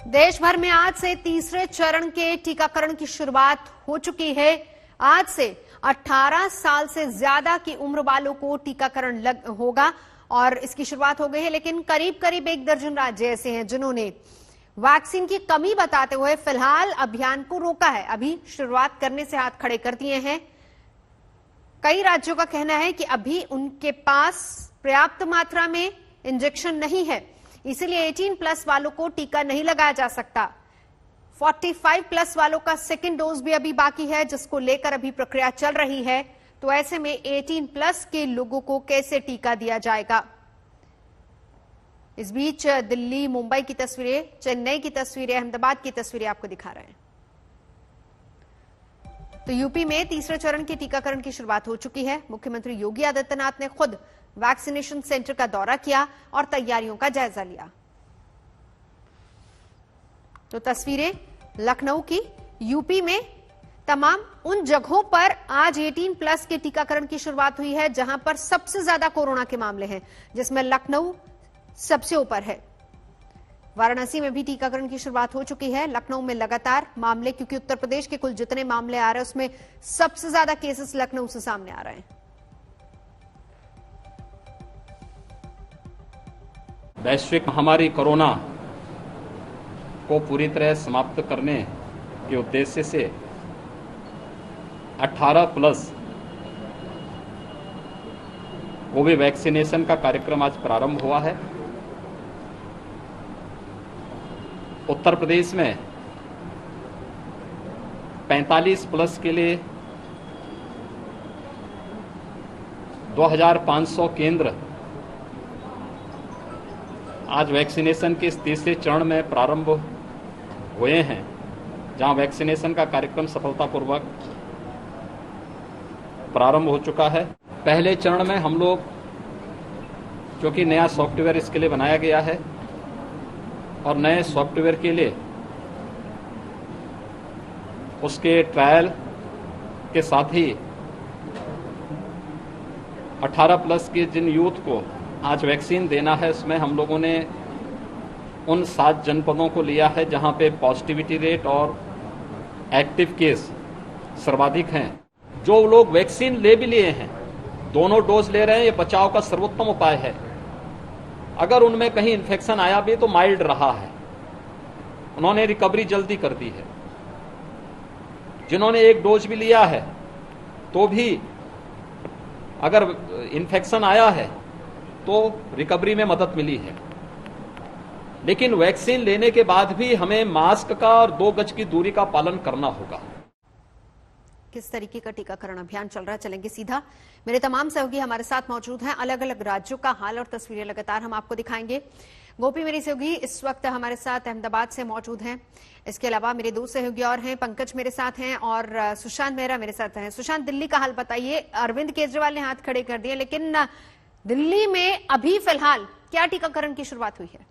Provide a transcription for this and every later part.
देश भर में आज से तीसरे चरण के टीकाकरण की शुरुआत हो चुकी है। आज से 18 साल से ज्यादा की उम्र वालों को टीकाकरण होगा और इसकी शुरुआत हो गई है। लेकिन करीब करीब 1 दर्जन राज्य ऐसे हैं जिन्होंने वैक्सीन की कमी बताते हुए फिलहाल अभियान को रोका है। अभी शुरुआत करने से हाथ खड़े कर दिए हैं। कई राज्यों का कहना है कि अभी उनके पास पर्याप्त मात्रा में इंजेक्शन नहीं है, इसलिए 18+ वालों को टीका नहीं लगाया जा सकता। 45+ वालों का सेकेंड डोज भी अभी बाकी है, जिसको लेकर अभी प्रक्रिया चल रही है। तो ऐसे में 18+ के लोगों को कैसे टीका दिया जाएगा? इस बीच दिल्ली, मुंबई की तस्वीरें, चेन्नई की तस्वीरें, अहमदाबाद की तस्वीरें आपको दिखा रहे हैं। तो यूपी में तीसरे चरण के टीकाकरण की शुरुआत हो चुकी है। मुख्यमंत्री योगी आदित्यनाथ ने खुद वैक्सीनेशन सेंटर का दौरा किया और तैयारियों का जायजा लिया। तो तस्वीरें लखनऊ की। यूपी में तमाम उन जगहों पर आज 18+ के टीकाकरण की शुरुआत हुई है जहां पर सबसे ज्यादा कोरोना के मामले हैं, जिसमें लखनऊ सबसे ऊपर है। वाराणसी में भी टीकाकरण की शुरुआत हो चुकी है। लखनऊ में लगातार मामले, क्योंकि उत्तर प्रदेश के कुल जितने मामले आ रहे हैं उसमें सबसे ज्यादा केसेस लखनऊ से सामने आ रहे हैं। वैश्विक महामारी कोरोना को पूरी तरह समाप्त करने के उद्देश्य से 18+ कोविड वैक्सीनेशन का कार्यक्रम आज प्रारंभ हुआ है। उत्तर प्रदेश में 45+ के लिए 2500 केंद्र आज वैक्सीनेशन के इस तीसरे चरण में प्रारंभ हुए हैं, जहां वैक्सीनेशन का कार्यक्रम सफलतापूर्वक प्रारंभ हो चुका है। पहले चरण में हम लोग, क्योंकि नया सॉफ्टवेयर इसके लिए बनाया गया है और नए सॉफ्टवेयर के लिए उसके ट्रायल के साथ ही 18+ के जिन यूथ को आज वैक्सीन देना है, उसमें हम लोगों ने उन 7 जनपदों को लिया है जहां पे पॉजिटिविटी रेट और एक्टिव केस सर्वाधिक हैं। जो लोग वैक्सीन ले भी लिए हैं, दोनों डोज ले रहे हैं, ये बचाव का सर्वोत्तम उपाय है। अगर उनमें कहीं इन्फेक्शन आया भी तो माइल्ड रहा है, उन्होंने रिकवरी जल्दी कर दी है। जिन्होंने 1 डोज भी लिया है तो भी अगर इन्फेक्शन आया है तो रिकवरी में मदद मिली है। लेकिन वैक्सीन लेने के बाद भी हमें मास्क का और 2 गज की दूरी का पालन करना होगा। किस तरीके का टीकाकरण अभियान चल रहा है, चलेंगे सीधा। मेरे तमाम सहयोगी हमारे साथ मौजूद हैं। अलग अलग राज्यों का हाल और तस्वीरें लगातार हम आपको दिखाएंगे। गोपी मेरी सहयोगी इस वक्त हमारे साथ अहमदाबाद से मौजूद हैं। इसके अलावा मेरे 2 सहयोगी और हैं, पंकज मेरे साथ हैं और सुशांत मेहरा मेरे साथ हैं। सुशांत, दिल्ली का हाल बताइए। अरविंद केजरीवाल ने हाथ खड़े कर दिए, लेकिन दिल्ली में अभी फिलहाल क्या टीकाकरण की शुरुआत हुई है?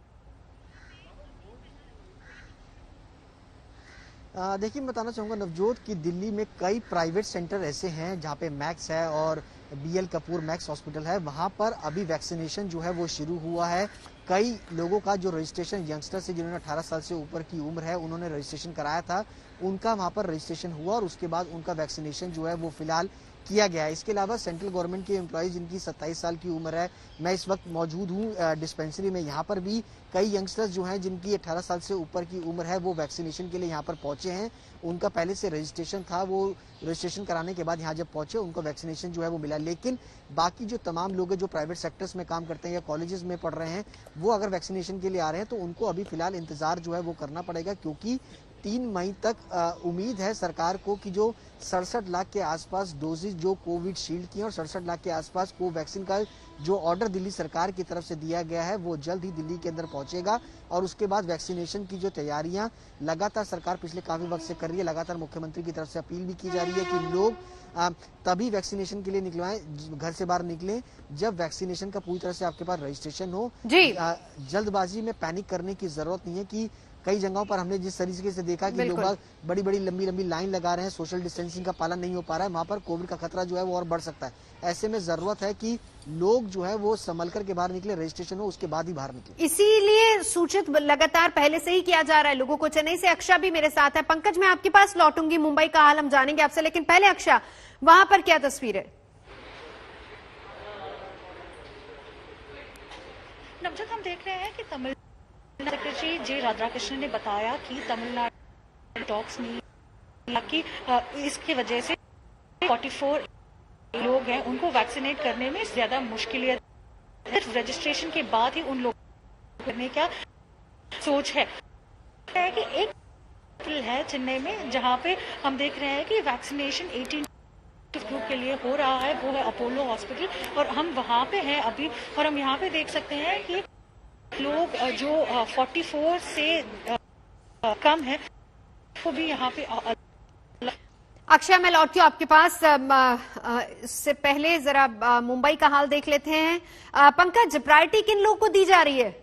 देखिए, मैं बताना चाहूँगा नवजोत कि दिल्ली में कई प्राइवेट सेंटर ऐसे हैं जहाँ पे मैक्स है और BL कपूर मैक्स हॉस्पिटल है। वहाँ पर अभी वैक्सीनेशन जो है वो शुरू हुआ है। कई लोगों का जो रजिस्ट्रेशन, यंगस्टर से जिन्होंने 18 साल से ऊपर की उम्र है, उन्होंने रजिस्ट्रेशन कराया था, उनका वहाँ पर रजिस्ट्रेशन हुआ और उसके बाद उनका वैक्सीनेशन जो है वो फिलहाल किया गया है। इसके अलावा सेंट्रल गवर्नमेंट के एम्प्लॉय जिनकी 27 साल की उम्र है, मैं इस वक्त मौजूद हूँ डिस्पेंसरी में। यहाँ पर भी कई यंगस्टर्स जो हैं जिनकी 18 साल से ऊपर की उम्र है, वो वैक्सीनेशन के लिए यहाँ पर पहुंचे हैं। उनका पहले से रजिस्ट्रेशन था, वो रजिस्ट्रेशन कराने के बाद यहाँ जब पहुंचे उनको वैक्सीनेशन जो है वो मिला। लेकिन बाकी जो तमाम लोग हैं जो प्राइवेट सेक्टर्स में काम करते हैं या कॉलेजेस में पढ़ रहे हैं, वो अगर वैक्सीनेशन के लिए आ रहे हैं तो उनको अभी फिलहाल इंतजार जो है वो करना पड़ेगा, क्योंकि 3 मई तक उम्मीद है सरकार को कि जो 67 लाख के आसपास डोजेज जो कोविड शील्ड की और 67 लाख के आसपास कोवैक्सीन का जो ऑर्डर दिल्ली सरकार की तरफ से दिया गया है वो जल्द ही दिल्ली के अंदर पहुंचेगा। और उसके बाद वैक्सीनेशन की जो तैयारियां लगातार सरकार पिछले काफी वक्त से कर रही है, लगातार मुख्यमंत्री की तरफ से अपील भी की जा रही है कि लोग तभी वैक्सीनेशन के लिए निकलवाएं, घर से बाहर निकलें जब वैक्सीनेशन का पूरी तरह से आपके पास रजिस्ट्रेशन हो। जी। जल्दबाजी में पैनिक करने की जरूरत नहीं है कि कई जगहों पर हमने जिस तरीके से देखा कि लोग बड़ी बड़ी लंबी लंबी लाइन लगा रहे हैं, सोशल डिस्टेंसिंग का पालन नहीं हो पा रहा है, वहां पर कोविड का खतरा जो है वो और बढ़ सकता है। ऐसे में जरूरत है कि लोग जो है वो संभल करके बाहर निकले, रजिस्ट्रेशन हो उसके बाद ही बाहर निकले। इसीलिए सूचित लगातार पहले से ही किया जा रहा है लोगों को। चेन्नई से अक्षा भी मेरे साथ है। पंकज, मैं आपके पास लौटूंगी, मुंबई का हाल हम जानेंगे आपसे, लेकिन पहले अक्षा, वहां पर क्या तस्वीर है? नवजोत, हम देख रहे हैं कि तमिलनाडु सेक्रेटरी जे राधाकृष्णन ने बताया कि तमिलनाडु टॉक्स नहीं कि इसकी वजह से 44 लोग हैं उनको वैक्सीनेट करने में ज्यादा मुश्किलें, सिर्फ रजिस्ट्रेशन के बाद ही उन लोगों करने का सोच है कि एक हॉस्पिटल है चेन्नई में जहां पे हम देख रहे हैं कि वैक्सीनेशन 18 ग्रुप के लिए हो रहा है, वो है अपोलो हॉस्पिटल, और हम वहां पे हैं अभी, और हम यहाँ पे देख सकते हैं कि लोग जो 44 से कम है वो भी यहाँ पे। अक्षय, मैं लौटती हूँ आपके पास। इससे पहले जरा मुंबई का हाल देख लेते हैं। पंकज, प्रायोरिटी किन लोगों को दी जा रही है?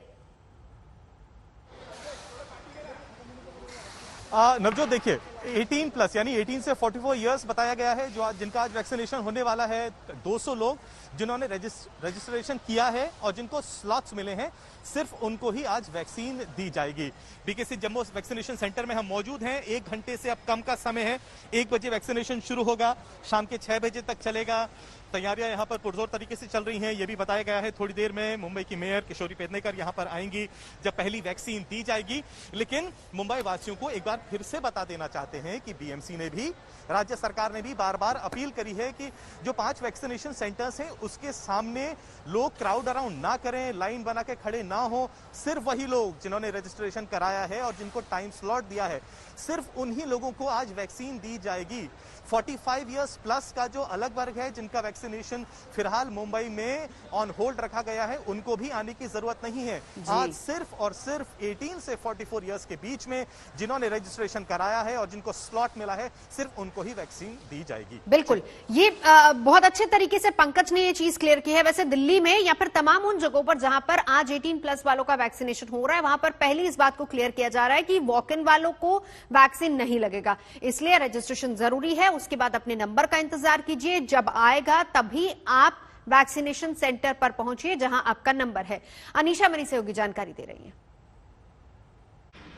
नवजोत, देखिए 18 प्लस यानी 18 से 44 इयर्स बताया गया है, जो जिनका आज वैक्सीनेशन होने वाला है। 200 लोग जिन्होंने रजिस्ट्रेशन किया है और जिनको स्लॉट्स मिले हैं, सिर्फ उनको ही आज वैक्सीन दी जाएगी। बीकेसी जम्मू वैक्सीनेशन सेंटर में हम मौजूद हैं। 1 घंटे से अब कम का समय है। 1 बजे वैक्सीनेशन शुरू होगा, शाम के 6 बजे तक चलेगा। तैयारियां यहां पर पुरजोर तरीके से चल रही हैं। यह भी बताया गया है थोड़ी देर में मुंबई की मेयर किशोरी पेडनेकर यहां पर आएंगी जब पहली वैक्सीन दी जाएगी। लेकिन मुंबई वासियों को एक बार फिर से बता देना चाहते हैं कि बीएमसी ने भी, राज्य सरकार ने भी बार बार अपील करी है कि जो 5 वैक्सीनेशन सेंटर्स हैं उसके सामने लोग क्राउड अराउंड ना करें, लाइन बना के खड़े ना हो। सिर्फ वही लोग जिन्होंने रजिस्ट्रेशन कराया है और जिनको टाइम स्लॉट दिया है, सिर्फ उन्हीं लोगों को आज वैक्सीन दी जाएगी। 45 इयर्स प्लस का जो अलग वर्ग है, जिनका वैक्सीनेशन फिलहाल मुंबई में ऑन होल्ड रखा गया है, उनको भी आने की जरूरत नहीं है। आज सिर्फ और सिर्फ 18 से 44 इयर्स के बीच में जिन्होंने रजिस्ट्रेशन कराया है और जिनको स्लॉट मिला है, सिर्फ उनको ही वैक्सीन दी जाएगी। बिल्कुल, ये बहुत अच्छे तरीके से पंकज ने ये चीज क्लियर की है। वैसे दिल्ली में या फिर तमाम उन जगहों पर जहां पर आज 18 प्लस वालों का वैक्सीनेशन हो रहा है, वहां पर पहले इस बात को क्लियर किया जा रहा है कि वॉक इन वालों को वैक्सीन नहीं लगेगा, इसलिए रजिस्ट्रेशन जरूरी है। उसके बाद अपने नंबर का इंतजार कीजिए, जब आएगा तभी आप वैक्सीनेशन सेंटर पर पहुंचिए जहां आपका नंबर है। अनीशा मेरी सहयोगी जानकारी दे रही है।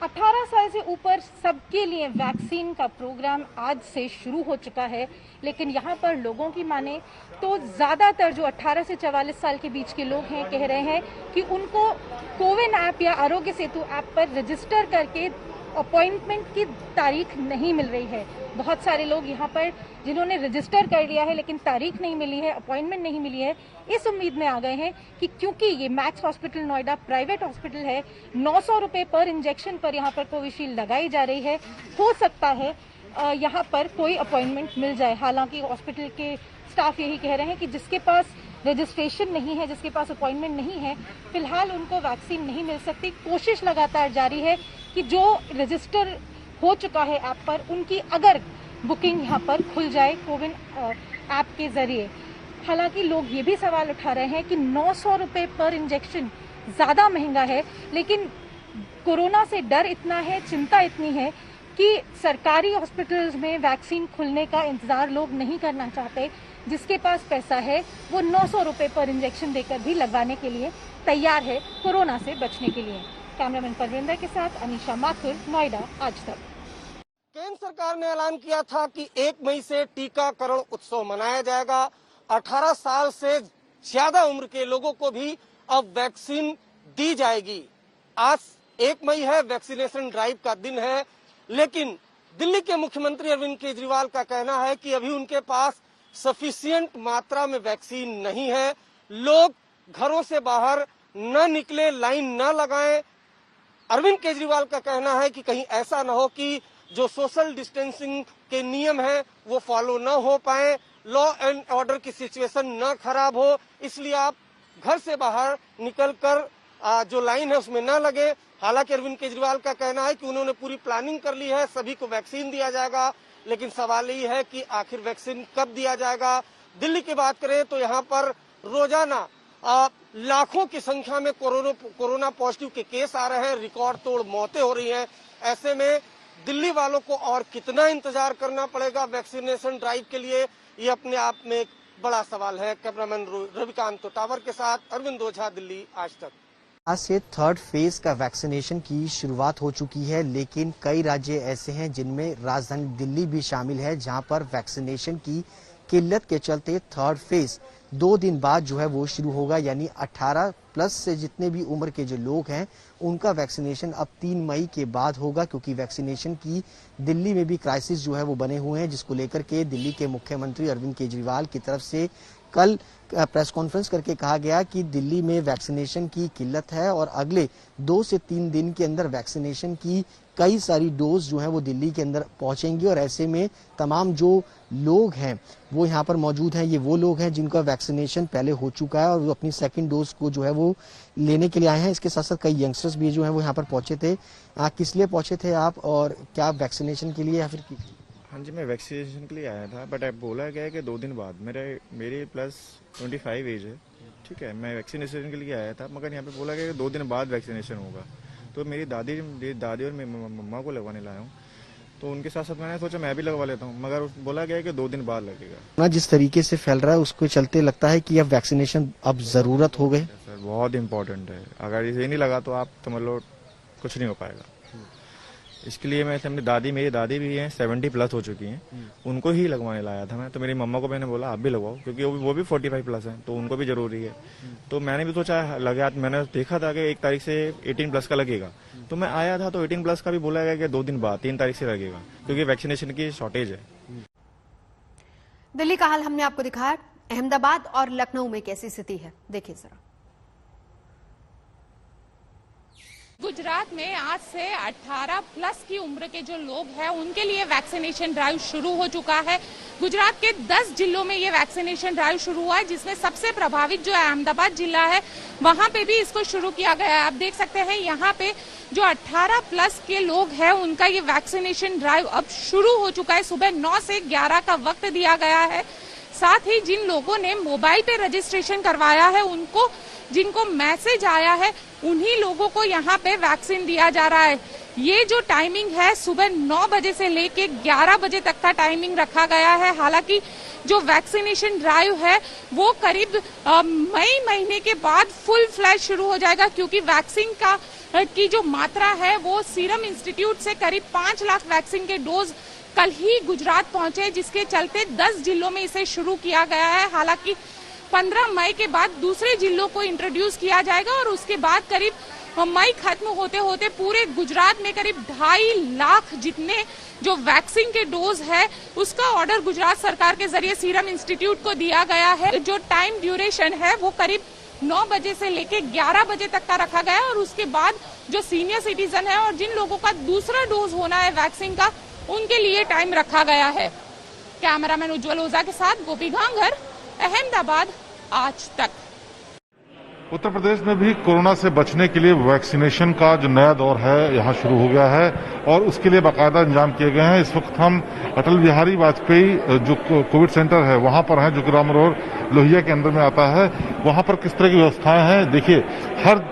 18 साल से ऊपर सबके लिए वैक्सीन का प्रोग्राम आज से शुरू हो चुका है, लेकिन यहाँ पर लोगों की माने तो ज्यादातर जो 18 से 44 साल के बीच के लोग हैं कह रहे हैं कि उनको कोविन ऐप या आरोग्य सेतु ऐप पर रजिस्टर करके अपॉइंटमेंट की तारीख नहीं मिल रही है। बहुत सारे लोग यहाँ पर जिन्होंने रजिस्टर कर लिया है लेकिन तारीख नहीं मिली है, अपॉइंटमेंट नहीं मिली है, इस उम्मीद में आ गए हैं कि क्योंकि ये max hospital Noida private hospital है, 900 रुपए पर इंजेक्शन पर यहाँ पर कोविशील्ड लगाई जा रही है, हो सकता है यहाँ पर कोई अपॉइंटमेंट मिल जाए। हालांकि हॉस्पिटल के स्टाफ यही कह रहे हैं कि जिसके पास रजिस्ट्रेशन नहीं है, जिसके पास अपॉइंटमेंट नहीं है, फिलहाल उनको वैक्सीन नहीं मिल सकती। कोशिश लगातार जारी है कि जो रजिस्टर हो चुका है ऐप पर, उनकी अगर बुकिंग यहाँ पर खुल जाए कोविन ऐप के जरिए। हालांकि लोग ये भी सवाल उठा रहे हैं कि 900 रुपए पर इंजेक्शन ज्यादा महंगा है, लेकिन कोरोना से डर इतना है, चिंता इतनी है कि सरकारी हॉस्पिटल्स में वैक्सीन खुलने का इंतजार लोग नहीं करना चाहते। जिसके पास पैसा है वो 900 रुपए पर इंजेक्शन देकर भी लगवाने के लिए तैयार है, कोरोना से बचने के लिए। कैमरामैन परविंदर के साथ अनीशा माथुर, नोएडा, आज तक। केंद्र सरकार ने ऐलान किया था कि 1 मई से टीकाकरण उत्सव मनाया जाएगा। 18 साल से ज्यादा उम्र के लोगों को भी अब वैक्सीन दी जाएगी। आज 1 मई है, वैक्सीनेशन ड्राइव का दिन है, लेकिन दिल्ली के मुख्यमंत्री अरविंद केजरीवाल का कहना है कि अभी उनके पास सफिशिएंट मात्रा में वैक्सीन नहीं है। लोग घरों से बाहर न निकले, लाइन न लगाएं। अरविंद केजरीवाल का कहना है कि कहीं ऐसा न हो कि जो सोशल डिस्टेंसिंग के नियम हैं वो फॉलो न हो पाए, लॉ एंड ऑर्डर की सिचुएशन न खराब हो, इसलिए आप घर से बाहर निकलकर जो लाइन है उसमें न लगे। हालांकि अरविंद केजरीवाल का कहना है कि उन्होंने पूरी प्लानिंग कर ली है, सभी को वैक्सीन दिया जाएगा, लेकिन सवाल ये है कि आखिर वैक्सीन कब दिया जाएगा। दिल्ली की बात करें तो यहाँ पर रोजाना लाखों की संख्या में कोरोना पॉजिटिव के केस आ रहे हैं, रिकॉर्ड तोड़ मौतें हो रही हैं। ऐसे में दिल्ली वालों को और कितना इंतजार करना पड़ेगा वैक्सीनेशन ड्राइव के लिए, ये अपने आप में एक बड़ा सवाल है। कैमरामैन रविकांत टावर के साथ अरविंद ओझा, दिल्ली आज तक। आज से थर्ड फेज का वैक्सीनेशन की शुरुआत हो चुकी है, लेकिन कई राज्य ऐसे हैं जिनमें राजधानी दिल्ली भी शामिल है, जहां पर वैक्सीनेशन की किल्लत के चलते थर्ड फेज 2 दिन बाद जो है वो शुरू होगा। यानी 18 प्लस से जितने भी उम्र के जो लोग हैं उनका वैक्सीनेशन अब 3 मई के बाद होगा, क्योंकि वैक्सीनेशन की दिल्ली में भी क्राइसिस जो है वो बने हुए हैं, जिसको लेकर के दिल्ली के मुख्यमंत्री अरविंद केजरीवाल की तरफ से कल प्रेस कॉन्फ्रेंस करके कहा गया कि दिल्ली में वैक्सीनेशन की किल्लत है और अगले 2 से 3 दिन के अंदर वैक्सीनेशन की कई सारी डोज जो है वो दिल्ली के अंदर पहुंचेंगी। और ऐसे में तमाम जो लोग हैं वो यहाँ पर मौजूद हैं, ये वो लोग हैं जिनका वैक्सीनेशन पहले हो चुका है और वो अपनी सेकंड डोज को जो है वो लेने के लिए आए हैं। इसके साथ साथ कई यंगस्टर्स भी जो है वो यहाँ पर पहुंचे थे। किस लिए पहुंचे थे आप, और क्या वैक्सीनेशन के लिए या फिर? हाँ जी, मैं वैक्सीनेशन के लिए आया था, बट अब बोला गया है कि 2 दिन बाद। मेरी प्लस 25 एज है, ठीक है। मैं वैक्सीनेशन के लिए आया था, मगर यहाँ पे बोला गया कि 2 दिन बाद वैक्सीनेशन होगा। तो मेरी दादी और मेरी मम्मा को लगवाने लाया हूँ, तो उनके साथ साथ मैंने सोचा मैं भी लगवा लेता हूँ, मगर बोला गया है कि 2 दिन बाद लगेगा। जिस तरीके से फैल रहा है उसको चलते लगता है कि अब वैक्सीनेशन अब जरूरत हो गई। सर बहुत इम्पोर्टेंट है, अगर ये नहीं लगा तो आप समझ लो कुछ नहीं हो पाएगा। इसके लिए मैं अपनी मेरी दादी भी हैं, 70 प्लस हो चुकी हैं, उनको ही लगवाने लाया था मैं। तो मेरी मम्मा को मैंने बोला आप भी लगवाओ, क्योंकि वो भी 45 प्लस हैं, तो उनको भी जरूरी है। तो मैंने भी सोचा लगा, मैंने देखा था कि 1 तारीख से 18 प्लस का लगेगा, तो मैं आया था तो 18 प्लस का भी बोला गया कि 2 दिन बाद 3 तारीख से लगेगा, क्योंकि वैक्सीनेशन की शॉर्टेज है। दिल्ली का हाल हमने आपको दिखाया। अहमदाबाद और लखनऊ में कैसी स्थिति है, देखिए जरा। गुजरात में आज से 18 प्लस की उम्र के जो लोग हैं उनके लिए वैक्सीनेशन ड्राइव शुरू हो चुका है। गुजरात के 10 जिलों में ये वैक्सीनेशन ड्राइव शुरू हुआ है, जिसमें सबसे प्रभावित जो अहमदाबाद जिला है वहां पे भी इसको शुरू किया गया है। आप देख सकते हैं यहाँ पे जो 18 प्लस के लोग हैं उनका ये वैक्सीनेशन ड्राइव अब शुरू हो चुका है। सुबह 9 से 11 का वक्त दिया गया है। साथ ही जिन लोगों ने मोबाइल पे रजिस्ट्रेशन करवाया है, उनको जिनको मैसेज आया है, उन्हीं लोगों को यहाँ पे वैक्सीन दिया जा रहा है। ये जो टाइमिंग है सुबह 9 बजे से लेके 11 बजे तक का टाइमिंग रखा गया है। हालांकि जो वैक्सीनेशन ड्राइव है वो करीब मई महीने के बाद फुल फ्लैश शुरू हो जाएगा, क्योंकि वैक्सीन की जो मात्रा है वो सीरम इंस्टीट्यूट से करीब 5 लाख वैक्सीन के डोज कल ही गुजरात पहुंचे, जिसके चलते 10 जिलों में इसे शुरू किया गया है। हालांकि 15 मई के बाद दूसरे जिलों को इंट्रोड्यूस किया जाएगा और उसके बाद करीब मई खत्म होते होते पूरे गुजरात में करीब 2.5 लाख जितने जो वैक्सीन के डोज है उसका ऑर्डर गुजरात सरकार के जरिए सीरम इंस्टीट्यूट को दिया गया है। जो टाइम ड्यूरेशन है वो करीब 9 बजे से लेके 11 बजे तक का रखा गया है और उसके बाद जो सीनियर सिटीजन है और जिन लोगों का दूसरा डोज होना है वैक्सीन का, उनके लिए टाइम रखा गया है। कैमरामैन उज्जवल ओझा के साथ गोपी घांगर, अहमदाबाद, आज तक। उत्तर प्रदेश में भी कोरोना से बचने के लिए वैक्सीनेशन का जो नया दौर है यहाँ शुरू हो गया है और उसके लिए बाकायदा इंतजाम किए गए हैं। इस वक्त हम अटल बिहारी वाजपेयी जो कोविड सेंटर है वहां पर हैं, जो कि राम मनोहर लोहिया के अंदर में आता है। वहां पर किस तरह की व्यवस्थाएं हैं देखिए। हर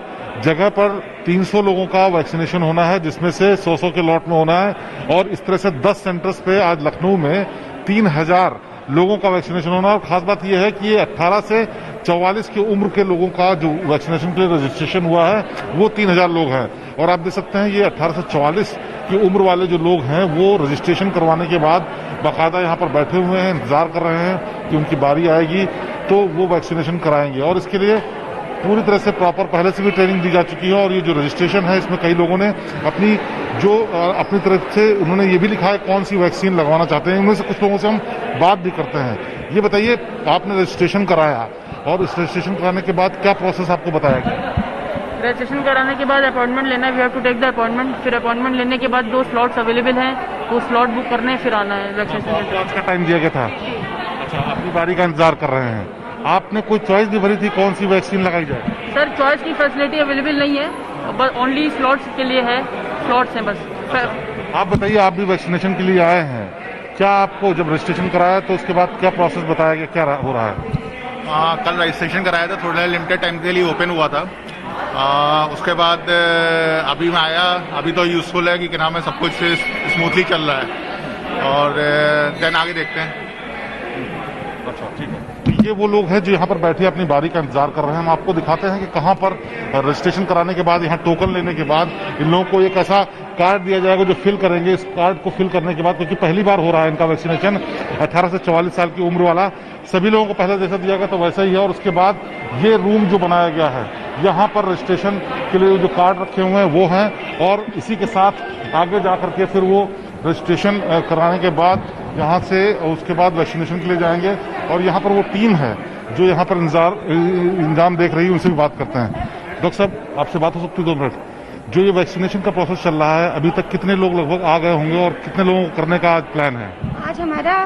जगह पर 300 लोगों का वैक्सीनेशन होना है, जिसमें से 100 के लॉट में होना है और इस तरह से 10 सेंटर्स पे आज लखनऊ में 3000 लोगों का वैक्सीनेशन होना। और खास बात यह है कि ये 18 से 44 की उम्र के लोगों का जो वैक्सीनेशन के लिए रजिस्ट्रेशन हुआ है वो 3000 लोग हैं। और आप देख सकते हैं ये 18 से 44 की उम्र वाले जो लोग हैं वो रजिस्ट्रेशन करवाने के बाद बाकायदा यहाँ पर बैठे हुए हैं, इंतजार कर रहे हैं कि उनकी बारी आएगी तो वो वैक्सीनेशन कराएंगे। और इसके लिए पूरी तरह से प्रॉपर पहले से भी ट्रेनिंग दी जा चुकी है। और ये जो रजिस्ट्रेशन है इसमें कई लोगों ने अपनी तरफ से उन्होंने ये भी लिखा है कौन सी वैक्सीन लगवाना चाहते हैं। इनमें से कुछ लोगों से हम बात भी करते हैं। ये बताइए, आपने रजिस्ट्रेशन कराया और इस रजिस्ट्रेशन कराने के बाद क्या प्रोसेस आपको बताया गया? रजिस्ट्रेशन कराने के बाद अपॉइंटमेंट लेना है, we have to take the appointment. फिर अपॉइंटमेंट लेने के बाद 2 स्लॉट्स अवेलेबल हैं, वो स्लॉट बुक करने फिर आना है वैक्सीनेशन। आज का टाइम दिया गया था? अच्छा, अपनी बारी का इंतजार कर रहे हैं। आपने कोई चॉइस भी भरी थी कौन सी वैक्सीन लगाई जाए? सर चॉइस की फैसिलिटी अवेलेबल नहीं है, बस ओनली स्लॉट्स के लिए है, स्लॉट्स हैं बस। आप बताइए, आप भी वैक्सीनेशन के लिए आए हैं, क्या आपको जब रजिस्ट्रेशन कराया तो उसके बाद क्या प्रोसेस बताया गया, क्या हो रहा है? कल रजिस्ट्रेशन कराया था, थोड़ा लिमिटेड टाइम के लिए ओपन हुआ था। उसके बाद अभी मैं आया, अभी तो यूजफुल है कि क्या नाम है, सब कुछ स्मूथली चल रहा है और देन आगे देखते हैं। अच्छा, ठीक है। ये वो लोग हैं जो यहाँ पर बैठे अपनी बारी का इंतजार कर रहे हैं। हम आपको दिखाते हैं कि कहाँ पर रजिस्ट्रेशन कराने के बाद, यहाँ टोकन लेने के बाद इन लोगों को एक ऐसा कार्ड दिया जाएगा जो फिल करेंगे। इस कार्ड को फिल करने के बाद, क्योंकि पहली बार हो रहा है इनका वैक्सीनेशन, 18 से 44 साल की उम्र वाला सभी लोगों को पहले जैसा दिया गया तो वैसा ही है। और उसके बाद ये रूम जो बनाया गया है, यहाँ पर रजिस्ट्रेशन के लिए जो कार्ड रखे हुए हैं वो हैं, और इसी के साथ आगे जाकर के फिर वो रजिस्ट्रेशन कराने के बाद यहाँ से उसके बाद वैक्सीनेशन के लिए जाएंगे। और यहाँ पर वो टीम है जो यहाँ पर इंतजाम देख रही है, उनसे भी बात करते हैं। डॉक्टर साहब, आपसे बात हो सकती है 2 मिनट? जो ये वैक्सीनेशन का प्रोसेस चल रहा है, अभी तक कितने लोग लगभग आ गए होंगे और कितने लोगों को करने का आज प्लान है? आज हमारा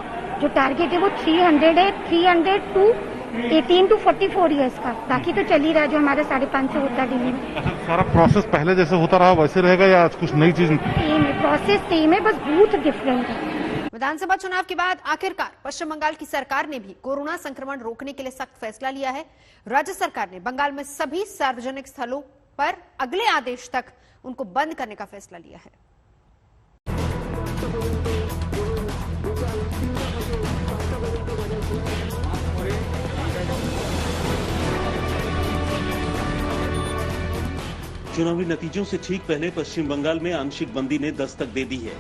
जो टारगेट है वो 300 है, 300 टू 18 to 44 ईयर्स का। बाकी तो चल ही रहा है जो हमारा 550 होता है दिल्ली में। अच्छा, सारा प्रोसेस पहले जैसे होता रहा वैसे रहेगा या आज कुछ नई चीज? सेम है, प्रोसेस सेम है, बस बूथ डिफरेंट है। विधानसभा चुनाव के बाद आखिरकार पश्चिम बंगाल की सरकार ने भी कोरोना संक्रमण रोकने के लिए सख्त फैसला लिया है। राज्य सरकार ने बंगाल में सभी सार्वजनिक स्थलों पर अगले आदेश तक उनको बंद करने का फैसला लिया है। चुनावी नतीजों से ठीक पहले पश्चिम बंगाल में आंशिक बंदी ने दस्तक दे दी है।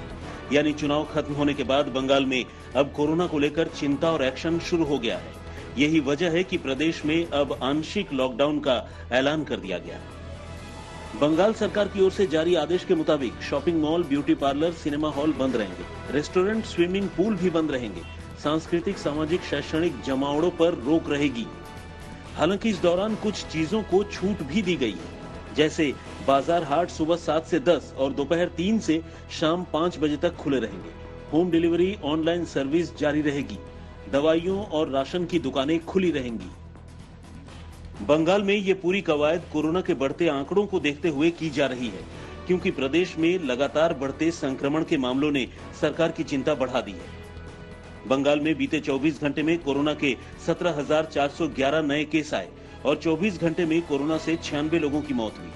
यानी चुनाव खत्म होने के बाद बंगाल में अब कोरोना को लेकर चिंता और एक्शन शुरू हो गया है। यही वजह है कि प्रदेश में अब आंशिक लॉकडाउन का ऐलान कर दिया गया है। बंगाल सरकार की ओर से जारी आदेश के मुताबिक shopping mall, beauty parlour, cinema hall बंद रहेंगे। रेस्टोरेंट, स्विमिंग पूल भी बंद रहेंगे। सांस्कृतिक, सामाजिक, शैक्षणिक जमावड़ों पर रोक रहेगी। हालांकि इस दौरान कुछ चीजों को छूट भी दी गई है, जैसे बाजार हाट सुबह 7 से 10 और दोपहर 3 से शाम 5 बजे तक खुले रहेंगे। होम डिलीवरी, ऑनलाइन सर्विस जारी रहेगी। दवाइयों और राशन की दुकानें खुली रहेंगी। बंगाल में ये पूरी कवायद कोरोना के बढ़ते आंकड़ों को देखते हुए की जा रही है, क्योंकि प्रदेश में लगातार बढ़ते संक्रमण के मामलों ने सरकार की चिंता बढ़ा दी है। बंगाल में बीते 24 घंटे में कोरोना के 17,411 नए केस आए और 24 घंटे में कोरोना से 96 लोगों की मौत हुई।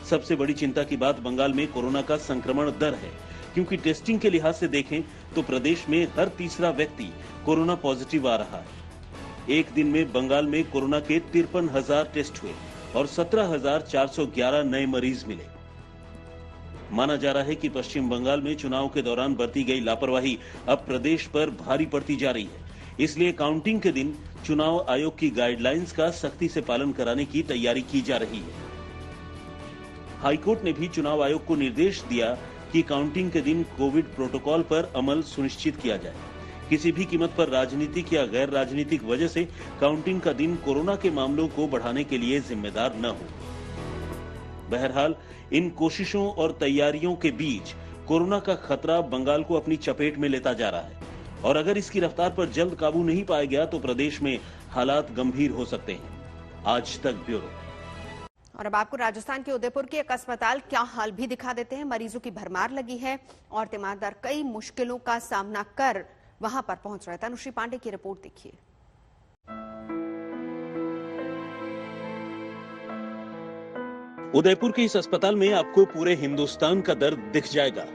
सबसे बड़ी चिंता की बात बंगाल में कोरोना का संक्रमण दर है, क्योंकि टेस्टिंग के लिहाज से देखें तो प्रदेश में हर तीसरा व्यक्ति कोरोना पॉजिटिव आ रहा है। एक दिन में बंगाल में कोरोना के 53,000 टेस्ट हुए और 17,411 नए मरीज मिले। माना जा रहा है कि पश्चिम बंगाल में चुनाव के दौरान बरती गई लापरवाही अब प्रदेश पर भारी पड़ती जा रही है। इसलिए काउंटिंग के दिन चुनाव आयोग की गाइडलाइंस का सख्ती से पालन कराने की तैयारी की जा रही है। हाईकोर्ट ने भी चुनाव आयोग को निर्देश दिया कि काउंटिंग के दिन कोविड प्रोटोकॉल पर अमल सुनिश्चित किया जाए। किसी भी कीमत पर राजनीतिक या गैर राजनीतिक वजह से काउंटिंग का दिन कोरोना के मामलों को बढ़ाने के लिए जिम्मेदार न हो। बहरहाल इन कोशिशों और तैयारियों के बीच कोरोना का खतरा बंगाल को अपनी चपेट में लेता जा रहा है, और अगर इसकी रफ्तार पर जल्द काबू नहीं पाया गया तो प्रदेश में हालात गंभीर हो सकते हैं। आज तक ब्यूरो। और अब आपको राजस्थान के उदयपुर के एक अस्पताल क्या हाल भी दिखा देते हैं। मरीजों की भरमार लगी है और तीमारदार कई मुश्किलों का सामना कर वहां पर पहुंच रहे थे। अनुश्री पांडे की रिपोर्ट देखिए। उदयपुर के इस अस्पताल में आपको पूरे हिंदुस्तान का दर्द दिख जाएगा।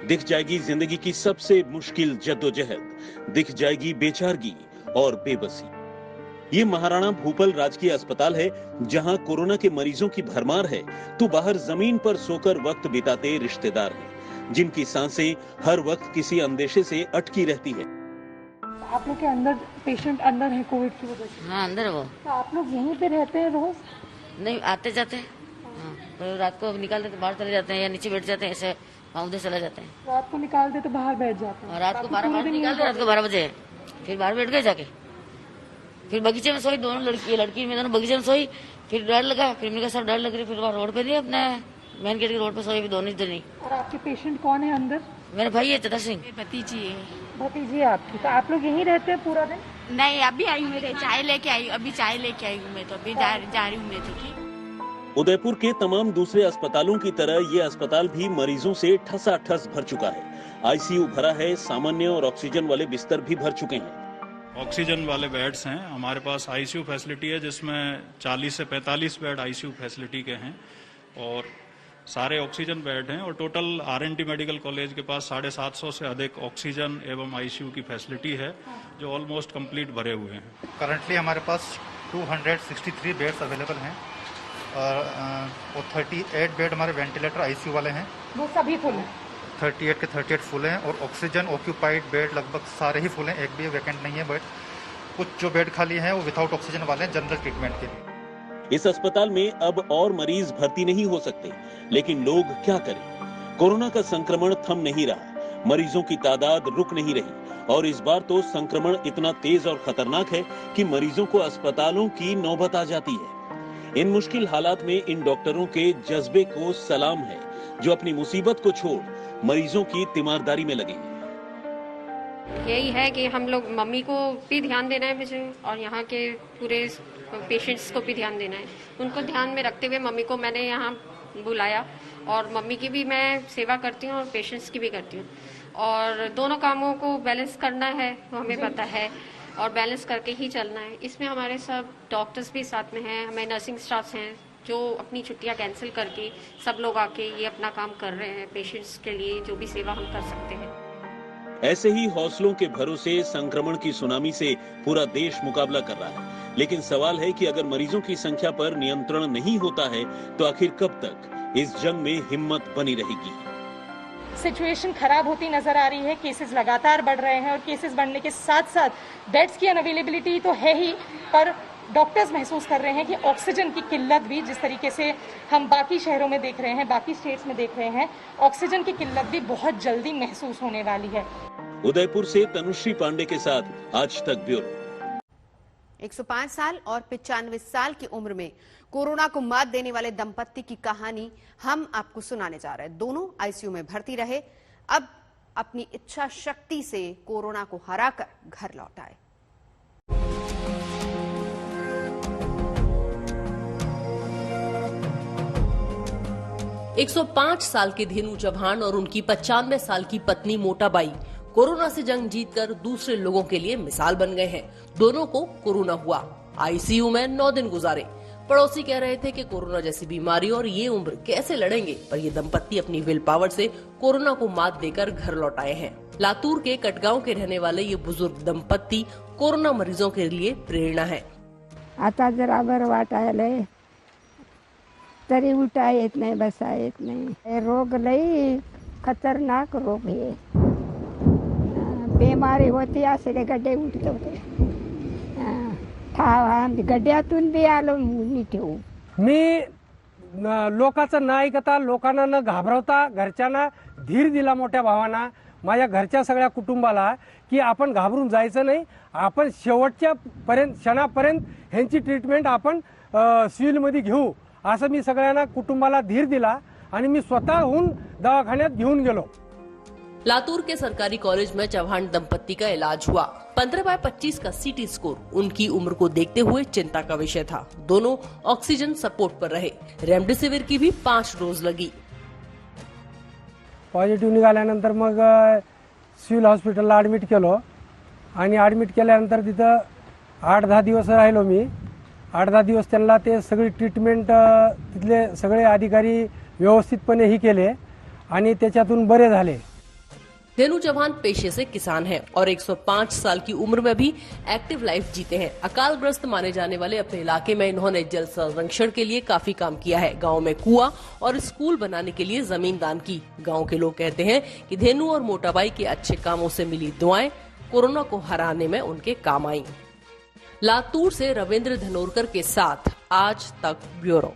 दिख जाएगी जिंदगी की सबसे मुश्किल जद्दोजहद, दिख जाएगी बेचारगी और बेबसी। ये महाराणा भूपाल राजकीय अस्पताल है, जहां कोरोना के मरीजों की भरमार है तो बाहर जमीन पर सोकर वक्त बिताते रिश्तेदार हैं, जिनकी सांसें हर वक्त किसी अंदेशे से अटकी रहती है। आप लोग के अंदर पेशेंट अंदर है कोविड की वजह से? हाँ, अंदर है वो। तो आप लोग यहीं पे रहते हैं रोज? नहीं, आते जाते हैं। हाँ, तो रात को निकाल देते बाहर चले जाते हैं या नीचे बैठ जाते हैं, ऐसे उधर चले जाते हैं। रात को निकाल दे तो बाहर बैठ जाते हैं। रात को 12 बजे निकाल दे, रात को 12 बजे फिर बाहर बैठ गए जाके। फिर बगीचे में सोई, दोनों लड़की में दोनों बगीचे में सोई। फिर डर लगा, फिर मेरे सब डर लग रही, फिर रोड पे नहीं, अपने मेन गेट के रोड पे सोई भी दोनों दिन। और आपके पेशेंट कौन है अंदर? मेरे भाई है चतर सिंह। भतीजी है। भतीजी है आपकी। तो आप लोग यहीं रहते हैं पूरा दिन? नहीं, अभी आई हूँ, मेरे चाय लेके आई, अभी चाय लेके आई हूँ मैं, तो अभी जा रही हूँ मैं तो। उदयपुर के तमाम दूसरे अस्पतालों की तरह ये अस्पताल भी मरीजों से ठसाठस भर चुका है। आईसीयू भरा है, सामान्य और ऑक्सीजन वाले बिस्तर भी भर चुके हैं। ऑक्सीजन वाले बेड्स हैं, हमारे पास आईसीयू फैसिलिटी है जिसमें 40 से 45 बेड आईसीयू फैसिलिटी के हैं और सारे ऑक्सीजन बेड हैं और टोटल आरएनटी मेडिकल कॉलेज के पास 750 से अधिक ऑक्सीजन एवं आईसीयू की फैसिलिटी है जो ऑलमोस्ट कंप्लीट भरे हुए हैं। करंटली हमारे पास 263 बेड्स अवेलेबल हैं और 38 बेड हमारे वेंटिलेटर आईसीयू वाले हैं, वो सभी फुल हैं। 38 के 38 फुल हैं और ऑक्सीजन ऑक्यूपाइड बेड लगभग सारे ही फुल हैं, एक भी वैकेंट नहीं है। बट कुछ जो बेड खाली हैं वो विदाउट ऑक्सीजन वाले हैं जनरल ट्रीटमेंट के लिए। इस अस्पताल में अब और मरीज भर्ती नहीं हो सकते, लेकिन लोग क्या करें? कोरोना का संक्रमण थम नहीं रहा, मरीजों की तादाद रुक नहीं रही और इस बार तो संक्रमण इतना तेज और खतरनाक है कि मरीजों को अस्पतालों की नौबत आ जाती है। इन मुश्किल हालात में इन डॉक्टरों के जज्बे को सलाम है जो अपनी मुसीबत को छोड़ मरीजों की तीमारदारी में लगे। यही है कि हम लोग मम्मी को भी ध्यान देना है मुझे और यहाँ के पूरे पेशेंट्स को भी ध्यान देना है। उनको ध्यान में रखते हुए मम्मी को मैंने यहाँ बुलाया और मम्मी की भी मैं सेवा करती हूँ और पेशेंट्स की भी करती हूँ और दोनों कामों को बैलेंस करना है, हमें पता है और बैलेंस करके ही चलना है। इसमें हमारे सब डॉक्टर्स भी साथ में हैं, हमें नर्सिंग स्टाफ्स हैं जो अपनी छुट्टियां कैंसिल करके सब लोग आके ये अपना काम कर रहे हैं पेशेंट्स के लिए, जो भी सेवा हम कर सकते हैं। ऐसे ही हौसलों के भरोसे संक्रमण की सुनामी से पूरा देश मुकाबला कर रहा है, लेकिन सवाल है कि अगर मरीजों की संख्या पर नियंत्रण नहीं होता है तो आखिर कब तक इस जंग में हिम्मत बनी रहेगी? सिचुएशन खराब होती नजर आ रही है, केसेस लगातार बढ़ रहे हैं और केसेस बढ़ने के साथ साथ बेड्स की अनअवेलेबिलिटी तो है ही, पर डॉक्टर्स महसूस कर रहे हैं कि ऑक्सीजन की किल्लत भी, जिस तरीके से हम बाकी शहरों में देख रहे हैं, बाकी स्टेट्स में देख रहे हैं, ऑक्सीजन की किल्लत भी बहुत जल्दी महसूस होने वाली है। उदयपुर से तनुश्री पांडे के साथ आज तक ब्यूरो। 105 साल और 95 साल की उम्र में कोरोना को मात देने वाले दंपत्ति की कहानी हम आपको सुनाने जा रहे हैं। दोनों आईसीयू में भर्ती रहे, अब अपनी इच्छा शक्ति से कोरोना को हराकर घर लौट आए। एक 105 साल के धेनु चौहान और उनकी 95 साल की पत्नी मोटाबाई कोरोना से जंग जीतकर दूसरे लोगों के लिए मिसाल बन गए हैं। दोनों को कोरोना हुआ, आईसीयू में 9 दिन गुजारे। पड़ोसी कह रहे थे कि कोरोना जैसी बीमारी और ये उम्र कैसे लड़ेंगे, पर ये दंपत्ति अपनी विल पावर से कोरोना को मात देकर घर लौट आए हैं। लातूर के कटगांव के रहने वाले ये बुजुर्ग दंपत्ति कोरोना मरीजों के लिए प्रेरणा है। आता जरा बरं वाटायलंय, तरी उठा येत नाही, बसा येत नाही। रोग लई खतरनाक रोग आहे, बीमारी होती असले गड्डे उठत होते, गड्ड्यातून बी आलो मी ठेवू। मी लोकांचं न ऐकता, लोकांना न घाबरवता, घरच्यांना धीर दिला मोठ्या भावांना, माझ्या घरच्या सगळ्या कुटुंबाला की आपण घाबरून जायचं नाही, आपण शेवटच्या क्षणापर्यंत ह्यांची ट्रीटमेंट आपण सिव्हिलमध्ये घेऊ, असं मी सगळ्यांना कुटुंबाला धीर दिला आणि मी स्वतःहून दवाखान्यात घेऊन गेलो। लातूर के सरकारी कॉलेज में चौहान दंपत्ति का इलाज हुआ। 15/25 का सीटी स्कोर उनकी उम्र को देखते हुए चिंता का विषय था। दोनों ऑक्सीजन सपोर्ट पर रहे। रेमडेसिविर की भी 5 डोज लगी। पॉझिटिव्ह निघाल्यानंतर मग सिव्हिल हॉस्पिटलला ऍडमिट केलो आणि ऍडमिट केल्यानंतर तिथं 8-10 दिवस राहिलो मी। 8-10 दिवस त्यांना ते सगळी ट्रीटमेंट तिथले सगळे अधिकारी व्यवस्थितपणे ही केले आणि त्याच्यातून बरे झाले। धेनु चौहान पेशे से किसान हैं और 105 साल की उम्र में भी एक्टिव लाइफ जीते हैं। अकालग्रस्त माने जाने वाले अपने इलाके में इन्होंने जल संरक्षण के लिए काफी काम किया है। गांव में कुआं और स्कूल बनाने के लिए जमीन दान की। गांव के लोग कहते हैं कि धेनु और मोटाबाई के अच्छे कामों से मिली दुआएं कोरोना को हराने में उनके काम आई। लातूर से रविंद्र धनोरकर के साथ आज तक ब्यूरो।